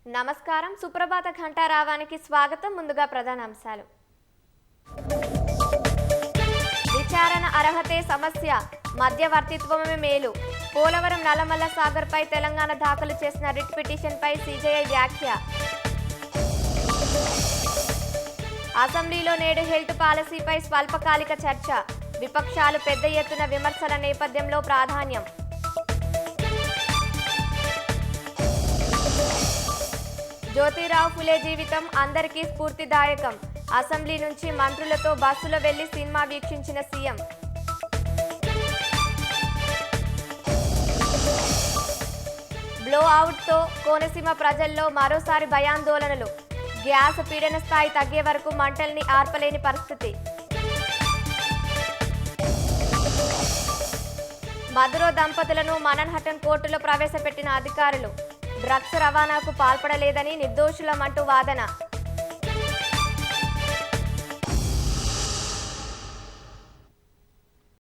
నమస్కారం. సుప్రభాత ఘంటారావానికి స్వాగతం. ముందుగా ప్రధాన అంశాలు. విచారణ అర్హతే సమస్య, మధ్యవర్తిత్వమే మేలు. పోలవరం నల్లమల్ల సాగర్పై తెలంగాణ దాఖలు చేసిన రిట్ పిటిషన్పై సీజేఐ వ్యాఖ్య. అసెంబ్లీలో నేడు హెల్త్ పాలసీపై స్వల్పకాలిక చర్చ. విపక్షాలు పెద్ద ఎత్తున విమర్శల నేపథ్యంలో ప్రాధాన్యం. జ్యోతిరావు ఫులే జీవితం అందరికీ స్ఫూర్తిదాయకం. అసెంబ్లీ నుంచి మంత్రులతో బస్సులో వెళ్లి సినిమా వీక్షించిన సీఎం. బ్లో అవుట్తో కోనసీమ ప్రజల్లో మరోసారి భయాందోళనలు. గ్యాస్ పీడన స్థాయి తగ్గే వరకు మంటల్ని ఆర్పలేని పరిస్థితి. మధురో దంపతులను మనన్హటన్ కోర్టులో ప్రవేశపెట్టిన అధికారులు. డ్రగ్స్ రవాణాకు పాల్పడలేదని నిర్దోషులమంటూ వాదన.